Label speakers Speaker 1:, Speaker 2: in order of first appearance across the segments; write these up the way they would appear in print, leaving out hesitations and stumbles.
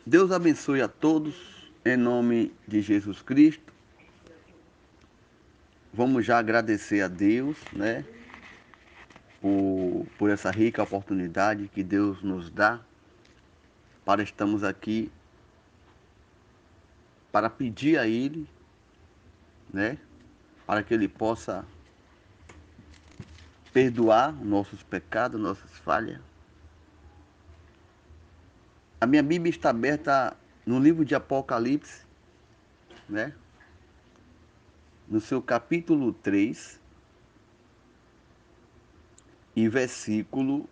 Speaker 1: Deus abençoe a todos, em nome de Jesus Cristo. Vamos já agradecer a Deus, né, por essa rica oportunidade que Deus nos dá para estarmos aqui, para pedir a Ele, né, para que Ele possa perdoar nossos pecados, nossas falhas. A minha Bíblia está aberta no livro de Apocalipse, né, no seu capítulo 3 e versículo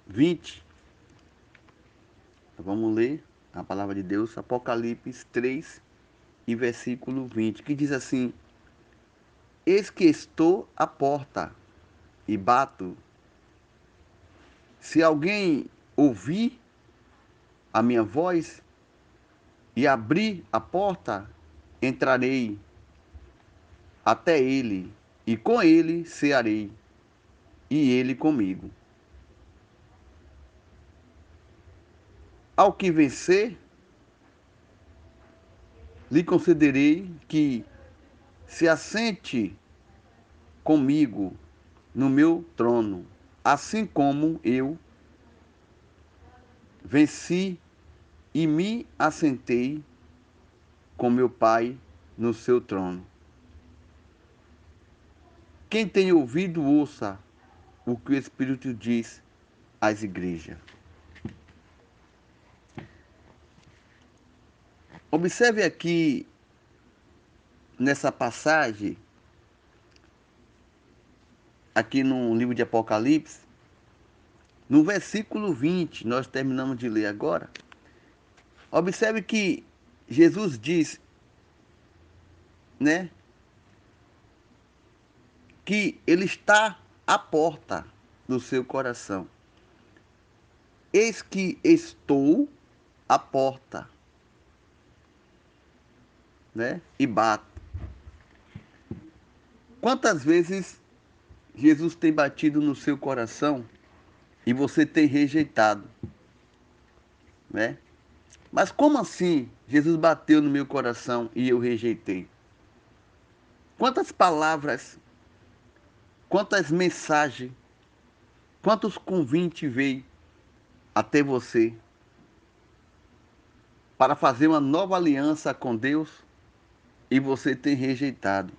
Speaker 1: 20. Vamos ler a palavra de Deus, Apocalipse 3 e versículo 20, que diz assim: Eis que estou à porta e bato. Se alguém ouvir a minha voz e abrir a porta, entrarei até ele, e com ele cearei, e ele comigo. Ao que vencer, lhe concederei que se assente comigo no meu trono, assim como eu venci e me assentei com meu Pai no seu trono. Quem tem ouvido, ouça o que o Espírito diz às igrejas. Observe aqui nessa passagem, aqui no livro de Apocalipse, no versículo 20, nós terminamos de ler agora. Observe que Jesus diz, né, que ele está à porta do seu coração. Eis que estou à porta, né, e bato. Quantas vezes Jesus tem batido no seu coração e você tem rejeitado, né? Mas como assim Jesus bateu no meu coração e eu rejeitei? Quantas palavras, quantas mensagens, quantos convites veio até você para fazer uma nova aliança com Deus e você tem rejeitado?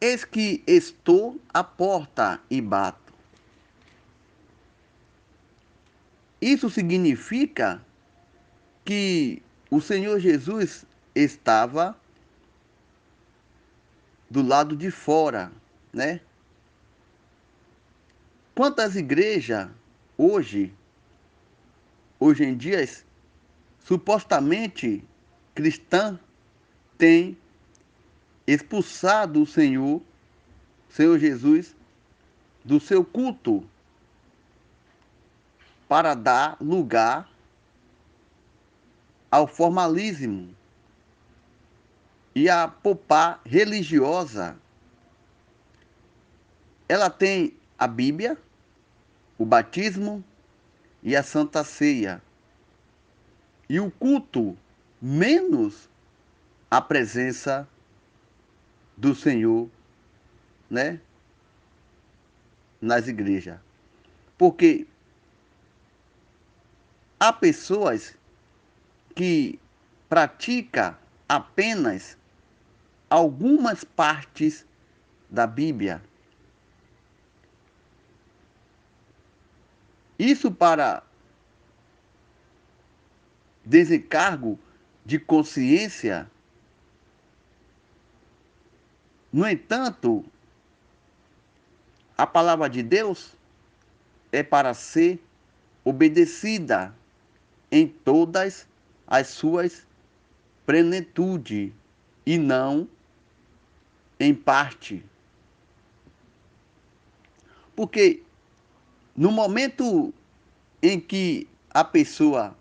Speaker 1: Eis que estou à porta e bato. Isso significa que o Senhor Jesus estava do lado de fora, né? Quantas igrejas hoje, hoje em dia, supostamente cristã, têm expulsado o Senhor Jesus, do seu culto para dar lugar ao formalismo e à popá religiosa. Ela tem a Bíblia, o batismo e a Santa Ceia. E o culto, menos a presença do Senhor, né, nas igrejas. Porque há pessoas que praticam apenas algumas partes da Bíblia. Isso para desencargo de consciência. No entanto, a palavra de Deus é para ser obedecida em todas as suas plenitude e não em parte. Porque no momento em que a pessoa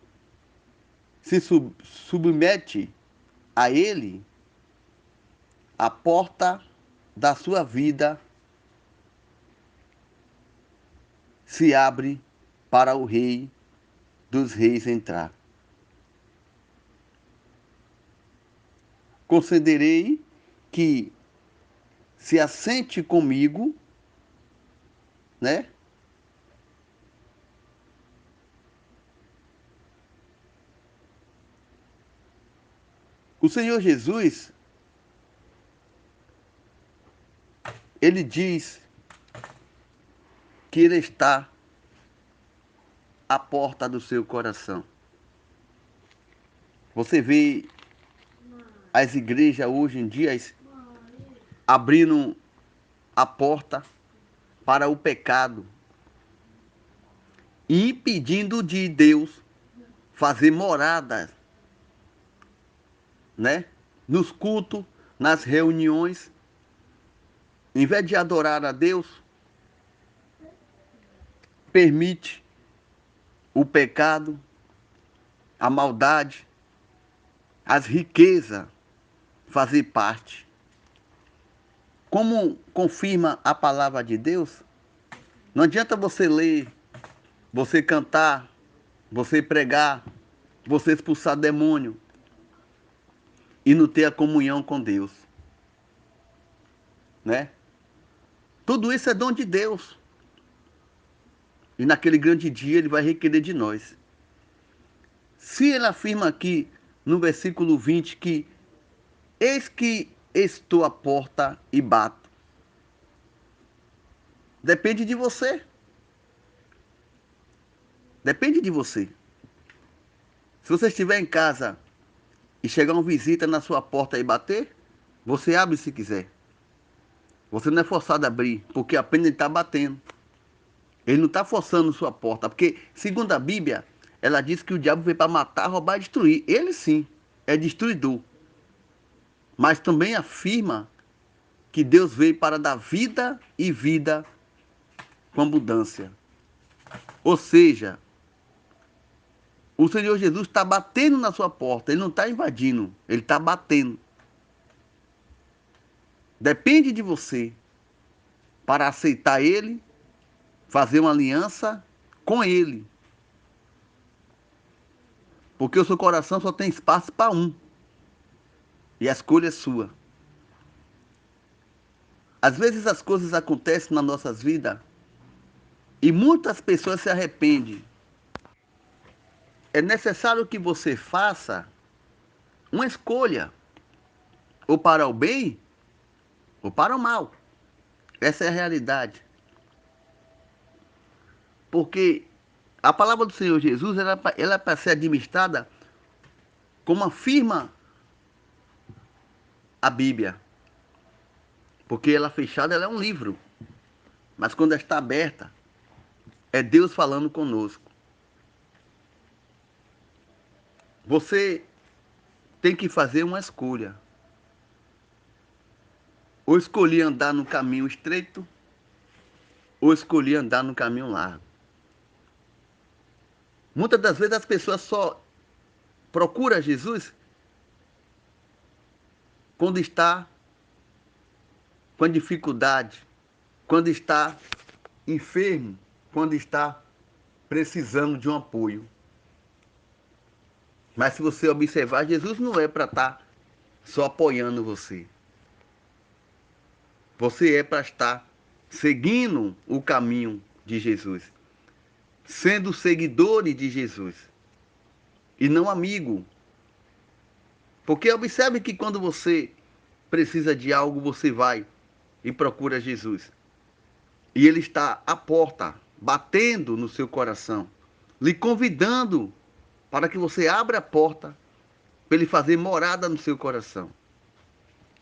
Speaker 1: se submete a ele, a porta da sua vida se abre para o Rei dos Reis entrar. Concederei que se assente comigo, né? O Senhor Jesus, ele diz que ele está à porta do seu coração. Você vê as igrejas hoje em dia abrindo a porta para o pecado e impedindo de Deus fazer morada, né? Nos cultos, nas reuniões, em vez de adorar a Deus, permite o pecado, a maldade, as riquezas fazer parte. Como confirma a palavra de Deus, não adianta você ler, você cantar, você pregar, você expulsar demônio e não ter a comunhão com Deus, né? Tudo isso é dom de Deus. E naquele grande dia ele vai requerer de nós. Se ele afirma aqui no versículo 20 que eis que estou à porta e bato. Depende de você. Depende de você. Se você estiver em casa e chegar uma visita na sua porta e bater, você abre se quiser. Você não é forçado a abrir, porque apenas ele está batendo. Ele não está forçando sua porta, porque, segundo a Bíblia, ela diz que o diabo veio para matar, roubar e destruir. Ele sim, é destruidor. Mas também afirma que Deus veio para dar vida e vida com abundância. Ou seja, o Senhor Jesus está batendo na sua porta, ele não está invadindo, ele está batendo. Depende de você para aceitar ele, fazer uma aliança com ele. Porque o seu coração só tem espaço para um. E a escolha é sua. Às vezes as coisas acontecem nas nossas vidas e muitas pessoas se arrependem. É necessário que você faça uma escolha, ou para o bem, ou para o mal. Essa é a realidade. Porque a palavra do Senhor Jesus ela é para ser administrada como afirma a Bíblia. Porque ela fechada ela é um livro. Mas quando ela está aberta, é Deus falando conosco. Você tem que fazer uma escolha. Ou escolher andar no caminho estreito, ou escolher andar no caminho largo. Muitas das vezes as pessoas só procuram Jesus quando está com dificuldade, quando está enfermo, quando está precisando de um apoio. Mas se você observar, Jesus não é para estar só apoiando você. Você é para estar seguindo o caminho de Jesus, sendo seguidores de Jesus e não amigo. Porque observe que quando você precisa de algo, você vai e procura Jesus. E ele está à porta, batendo no seu coração, lhe convidando para que você abra a porta para ele fazer morada no seu coração.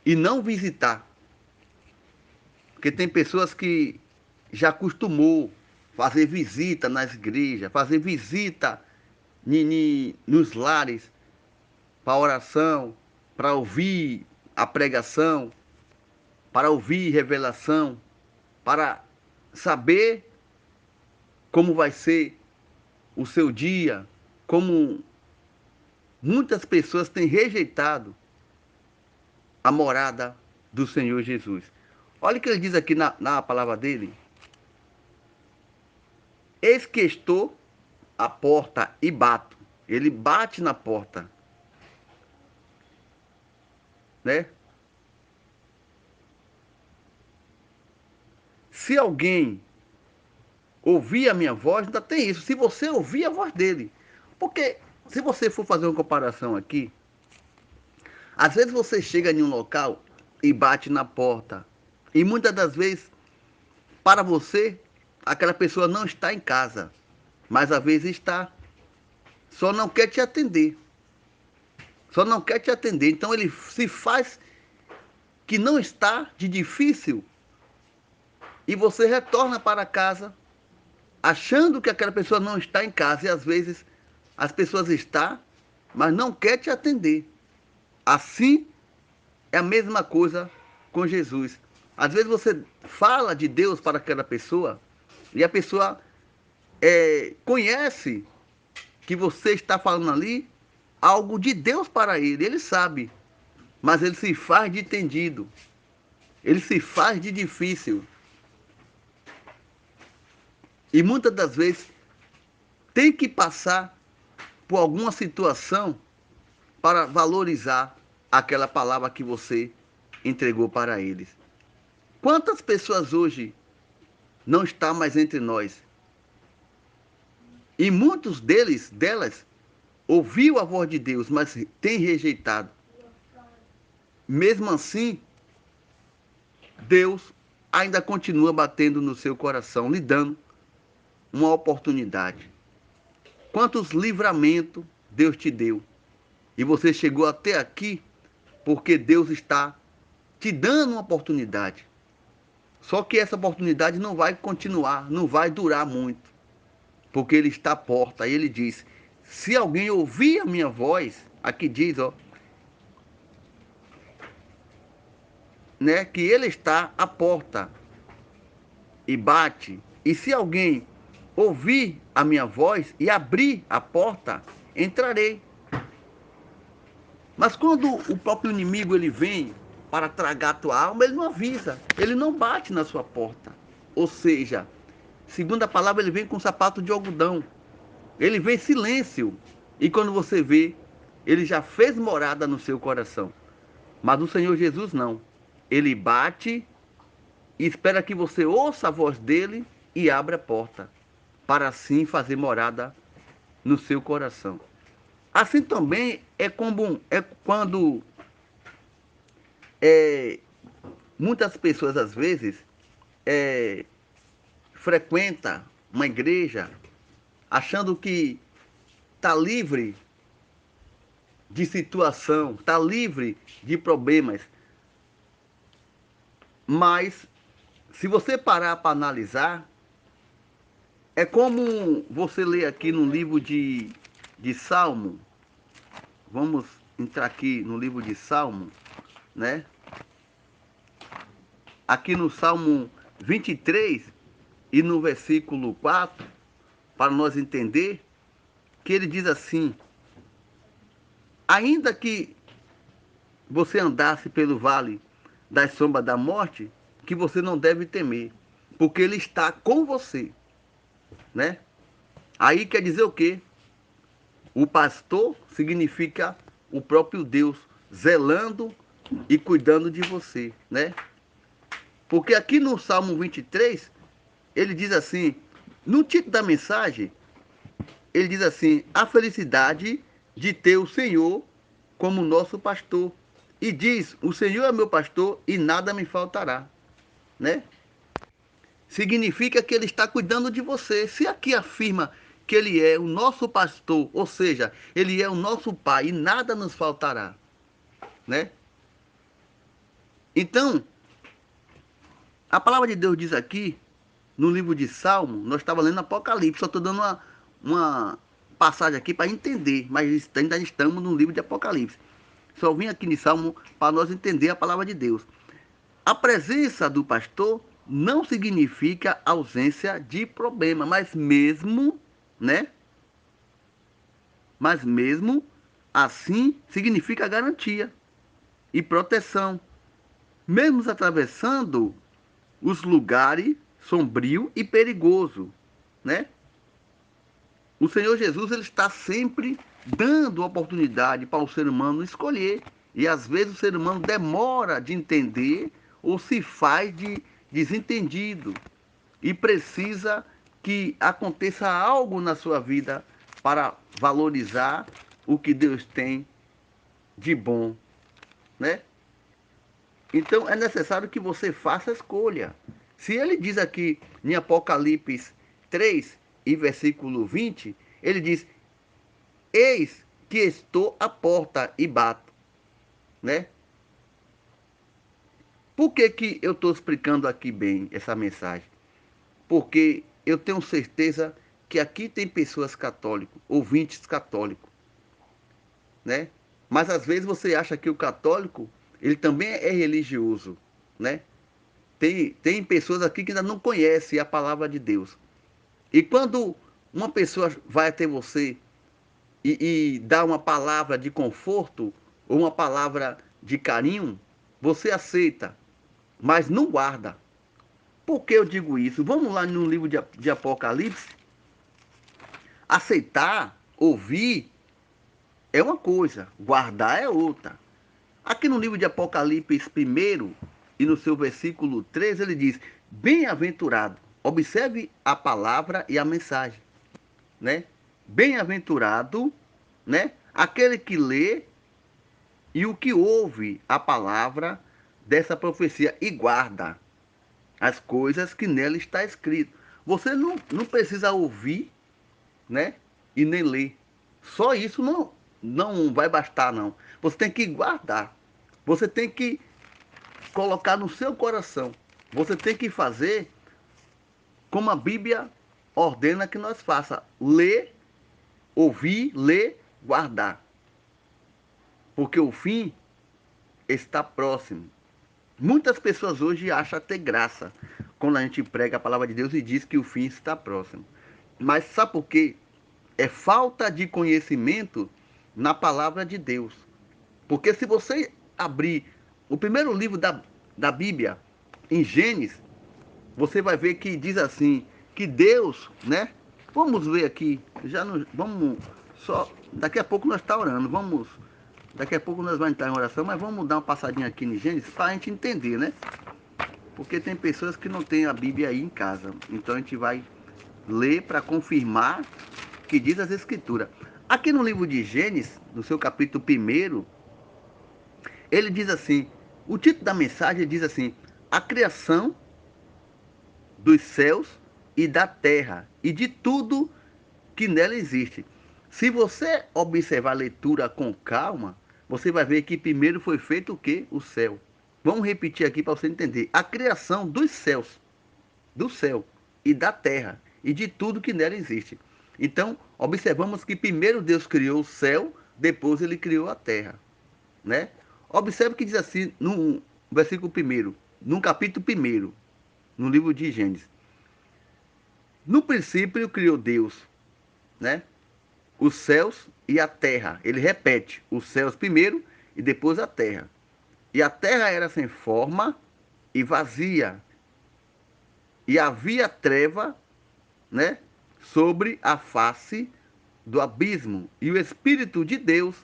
Speaker 1: E não visitar. Porque tem pessoas que já acostumou fazer visita nas igrejas, fazer visita nos lares para oração, para ouvir a pregação, para ouvir revelação, para saber como vai ser o seu dia, como muitas pessoas têm rejeitado a morada do Senhor Jesus. Olha o que ele diz aqui na palavra dele. Eis que estou à porta e bato. Ele bate na porta, né? Se alguém ouvir a minha voz, ainda tem isso. Se você ouvir a voz dele. Porque se você for fazer uma comparação aqui, às vezes você chega em um local e bate na porta. E muitas das vezes, para você, aquela pessoa não está em casa. Mas às vezes está. Só não quer te atender. Só não quer te atender. Então ele se faz que não está de difícil e você retorna para casa achando que aquela pessoa não está em casa e às vezes as pessoas estão, mas não quer te atender. Assim é a mesma coisa com Jesus. Às vezes você fala de Deus para aquela pessoa e a pessoa conhece que você está falando ali algo de Deus para ele. Ele sabe, mas ele se faz de entendido. Ele se faz de difícil. E muitas das vezes tem que passar por alguma situação para valorizar aquela palavra que você entregou para eles. Quantas pessoas hoje não estão mais entre nós? E muitos delas, ouviu a voz de Deus, mas tem rejeitado. Mesmo assim, Deus ainda continua batendo no seu coração, lhe dando uma oportunidade. Quantos livramentos Deus te deu? E você chegou até aqui porque Deus está te dando uma oportunidade. Só que essa oportunidade não vai continuar, não vai durar muito, porque ele está à porta. E ele diz: se alguém ouvir a minha voz, aqui diz, ó, né, que ele está à porta e bate. E se alguém ouvir a minha voz e abrir a porta, entrarei. Mas quando o próprio inimigo ele vem para tragar a tua alma, ele não avisa, ele não bate na sua porta. Ou seja, segundo a palavra, ele vem com sapato de algodão. Ele vem em silêncio. E quando você vê, ele já fez morada no seu coração. Mas o Senhor Jesus não. Ele bate e espera que você ouça a voz dele e abra a porta, para assim fazer morada no seu coração. Assim também é como quando é, muitas pessoas às vezes é, frequenta uma igreja achando que está livre de situação, está livre de problemas. Mas se você parar para analisar, é como você lê aqui no livro de Salmo. Vamos entrar aqui no livro de Salmo, né? Aqui no Salmo 23 e no versículo 4, para nós entender que ele diz assim: ainda que você andasse pelo vale das sombras da morte, que você não deve temer, porque ele está com você, né? Aí quer dizer o quê? O pastor significa o próprio Deus zelando e cuidando de você, né? Porque aqui no Salmo 23, ele diz assim, no título da mensagem, ele diz assim: a felicidade de ter o Senhor como nosso pastor. E diz: o Senhor é meu pastor e nada me faltará, né? Significa que ele está cuidando de você. Se aqui afirma que ele é o nosso pastor, ou seja, ele é o nosso pai e nada nos faltará, né? Então, a palavra de Deus diz aqui, no livro de Salmo, nós estávamos lendo Apocalipse, só estou dando uma passagem aqui para entender, mas ainda estamos no livro de Apocalipse. Só vim aqui de Salmo para nós entender a palavra de Deus. A presença do pastor não significa ausência de problema, mas mesmo, né? Mas mesmo assim significa garantia e proteção, mesmo atravessando os lugares sombrio e perigoso, né? O Senhor Jesus ele está sempre dando oportunidade para o ser humano escolher. E às vezes o ser humano demora de entender ou se faz de desentendido e precisa que aconteça algo na sua vida para valorizar o que Deus tem de bom, né? Então é necessário que você faça a escolha. Se ele diz aqui em Apocalipse 3 e versículo 20, ele diz: Eis que estou à porta e bato, né? Por que que eu estou explicando aqui bem essa mensagem? Porque eu tenho certeza que aqui tem pessoas católicas, ouvintes católicos, né? Mas às vezes você acha que o católico, ele também é religioso, né? Tem pessoas aqui que ainda não conhecem a palavra de Deus. E quando uma pessoa vai até você e dá uma palavra de conforto ou uma palavra de carinho, você aceita, mas não guarda. Por que eu digo isso? Vamos lá no livro de Apocalipse. Aceitar, ouvir é uma coisa, guardar é outra. Aqui no livro de Apocalipse primeiro e no seu versículo 13 ele diz: Bem-aventurado. Observe a palavra e a mensagem, né? Bem-aventurado, né? Aquele que lê e o que ouve a palavra dessa profecia e guarda as coisas que nela está escrito. Você não precisa ouvir, né? E nem ler. Só isso não vai bastar, não. Você tem que guardar. Você tem que colocar no seu coração. Você tem que fazer como a Bíblia ordena que nós faça. Ler, ouvir, ler, guardar. Porque o fim está próximo. Muitas pessoas hoje acham ter graça quando a gente prega a palavra de Deus e diz que o fim está próximo. Mas sabe por quê? É falta de conhecimento na palavra de Deus. Porque se você abrir o primeiro livro da Bíblia, em Gênesis, você vai ver que diz assim, que Deus, né? Vamos ver aqui, já não, vamos só, daqui a pouco nós está orando, daqui a pouco nós vamos entrar em oração, mas vamos dar uma passadinha aqui em Gênesis para a gente entender, né? Porque tem pessoas que não têm a Bíblia aí em casa, então a gente vai ler para confirmar que diz as Escrituras. Aqui no livro de Gênesis, no seu capítulo 1, ele diz assim, o título da mensagem diz assim, a criação dos céus e da terra e de tudo que nela existe. Se você observar a leitura com calma, você vai ver que primeiro foi feito o quê? O céu. Vamos repetir aqui para você entender. A criação dos céus, do céu e da terra e de tudo que nela existe. Então, observamos que primeiro Deus criou o céu, depois ele criou a terra, né? Observe que diz assim no versículo 1, no capítulo 1, no livro de Gênesis. No princípio criou Deus, né? Os céus e a terra. Ele repete, os céus primeiro e depois a terra. E a terra era sem forma e vazia. E havia treva, né, sobre a face do abismo. E o Espírito de Deus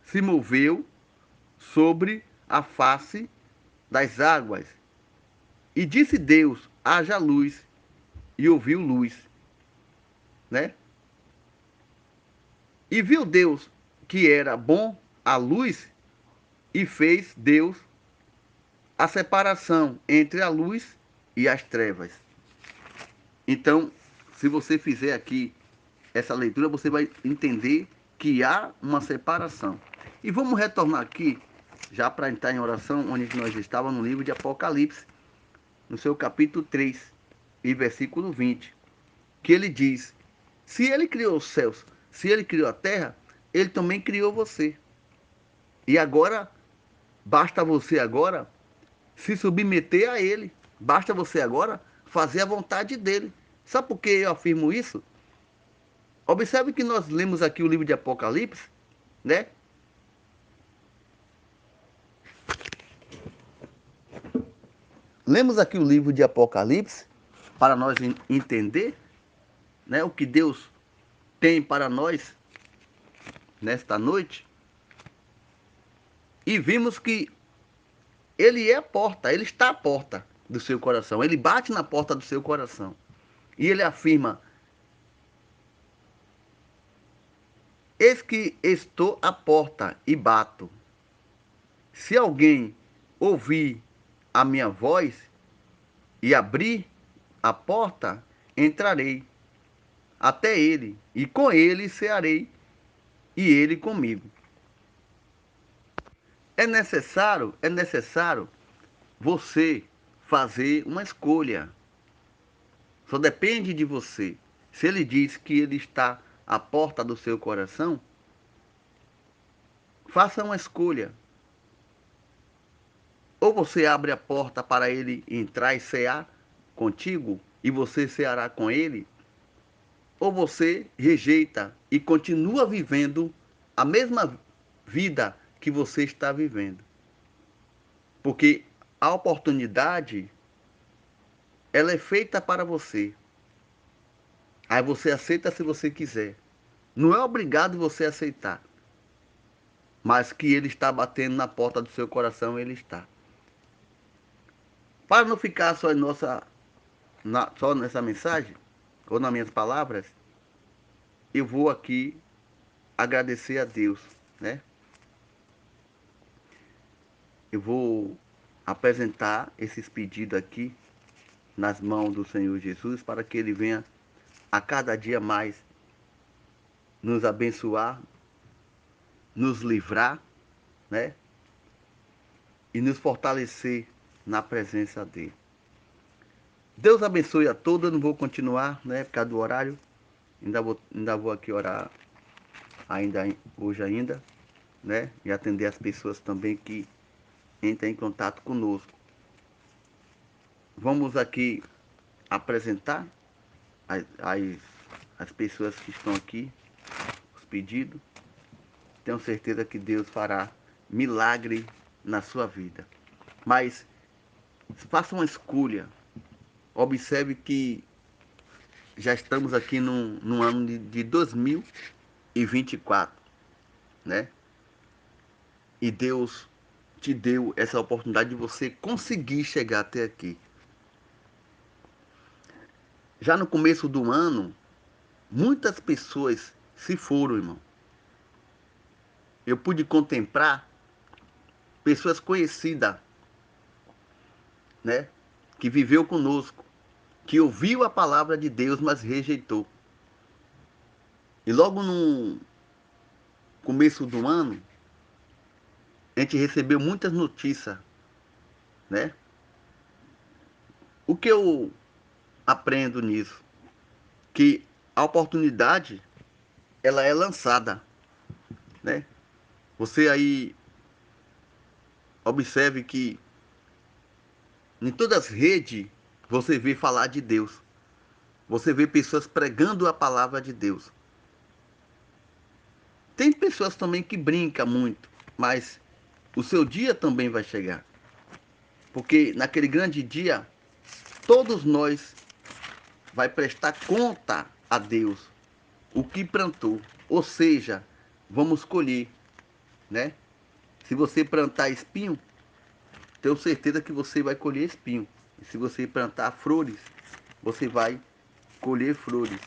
Speaker 1: se moveu sobre a face das águas. E disse Deus: haja luz. E ouviu luz, né? E viu Deus que era bom a luz e fez Deus a separação entre a luz e as trevas. Então, se você fizer aqui essa leitura, você vai entender que há uma separação. E vamos retornar aqui, já para entrar em oração, onde nós estávamos no livro de Apocalipse, no seu capítulo 3 e versículo 20, que ele diz: se ele criou os céus, se ele criou a terra, ele também criou você. E agora, basta você agora se submeter a ele. Basta você agora fazer a vontade dele. Sabe por que eu afirmo isso? Observe que nós lemos aqui o livro de Apocalipse, né? Lemos aqui o livro de Apocalipse para nós entender, né, o que Deus tem para nós nesta noite, e vimos que Ele é a porta, Ele está à porta do seu coração, Ele bate na porta do seu coração. E Ele afirma: eis que estou à porta e bato. Se alguém ouvir a minha voz e abrir a porta, entrarei até ele, e com ele cearei, e ele comigo. É necessário você fazer uma escolha. Só depende de você. Se ele diz que ele está à porta do seu coração, faça uma escolha. Ou você abre a porta para ele entrar e cear contigo, e você ceará com ele, ou você rejeita e continua vivendo a mesma vida que você está vivendo. Porque a oportunidade, ela é feita para você. Aí você aceita se você quiser. Não é obrigado você aceitar. Mas que ele está batendo na porta do seu coração, ele está. Para não ficar só nessa mensagem, ou nas minhas palavras, eu vou aqui agradecer a Deus, né? Eu vou apresentar esses pedidos aqui nas mãos do Senhor Jesus para que Ele venha a cada dia mais nos abençoar, nos livrar, né? E nos fortalecer na presença dEle. Deus abençoe a todos. Eu não vou continuar, né? Por causa do horário. Ainda vou aqui orar hoje ainda, né? E atender as pessoas também que entram em contato conosco. Vamos aqui apresentar as, as, as pessoas que estão aqui, os pedidos. Tenho certeza que Deus fará milagre na sua vida. Mas faça uma escolha. Observe que já estamos aqui num ano de 2024, né? E Deus te deu essa oportunidade de você conseguir chegar até aqui. Já no começo do ano, muitas pessoas se foram, irmão. Eu pude contemplar pessoas conhecidas, né? Que viveu conosco, que ouviu a palavra de Deus, mas rejeitou. E logo no começo do ano, a gente recebeu muitas notícias, né? O que eu aprendo nisso? Que a oportunidade, ela é lançada, né? Você aí observe que em todas as redes você vê falar de Deus. Você vê pessoas pregando a palavra de Deus. Tem pessoas também que brincam muito, mas o seu dia também vai chegar. Porque naquele grande dia, todos nós vai prestar conta a Deus o que plantou. Ou seja, vamos colher, né? Se você plantar espinho, tenho certeza que você vai colher espinho. E se você plantar flores, você vai colher flores.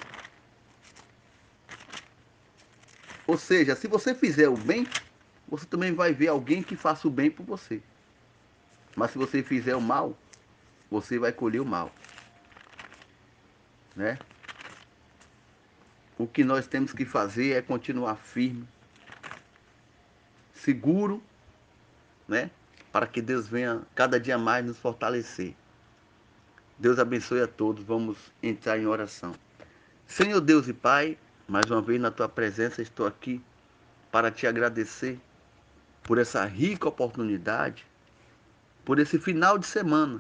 Speaker 1: Ou seja, se você fizer o bem, você também vai ver alguém que faça o bem por você. Mas se você fizer o mal, você vai colher o mal, né? O que nós temos que fazer é continuar firme, seguro, né? Para que Deus venha cada dia mais nos fortalecer. Deus abençoe a todos. Vamos entrar em oração. Senhor Deus e Pai, mais uma vez na tua presença estou aqui para te agradecer por essa rica oportunidade, por esse final de semana.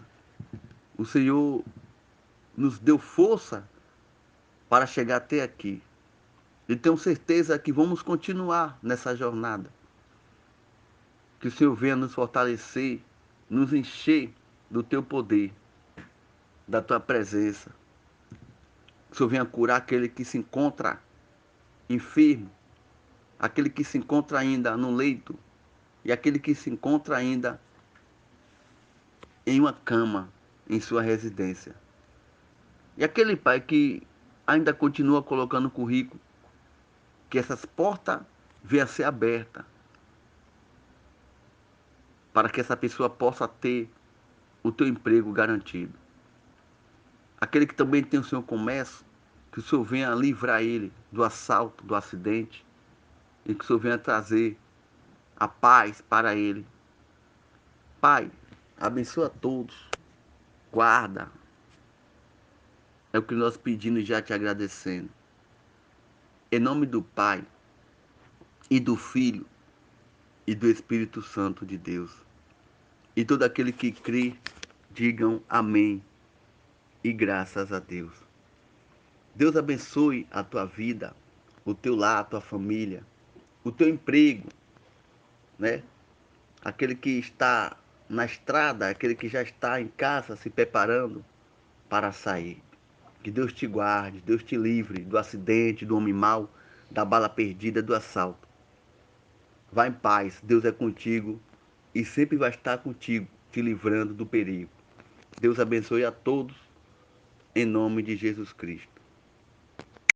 Speaker 1: O Senhor nos deu força para chegar até aqui. E tenho certeza que vamos continuar nessa jornada. Que o Senhor venha nos fortalecer, nos encher do teu poder, da tua presença, Que o Senhor venha curar aquele que se encontra enfermo, aquele que se encontra ainda no leito e aquele que se encontra ainda em uma cama em sua residência. E aquele pai que ainda continua colocando currículo, que essas portas venham a ser abertas para que essa pessoa possa ter o teu emprego garantido. Aquele que também tem o seu comércio, que o Senhor venha livrar ele do assalto, do acidente, e que o Senhor venha trazer a paz para ele. Pai, abençoa todos, guarda. É o que nós pedimos e já te agradecendo. Em nome do Pai, e do Filho, e do Espírito Santo de Deus. E todo aquele que crê, digam amém e graças a Deus. Deus abençoe a tua vida, o teu lar, a tua família, o teu emprego, né? Aquele que está na estrada, aquele que já está em casa se preparando para sair. Que Deus te guarde, Deus te livre do acidente, do homem mau, da bala perdida, do assalto. Vá em paz, Deus é contigo e sempre vai estar contigo, te livrando do perigo. Deus abençoe a todos, em nome de Jesus Cristo.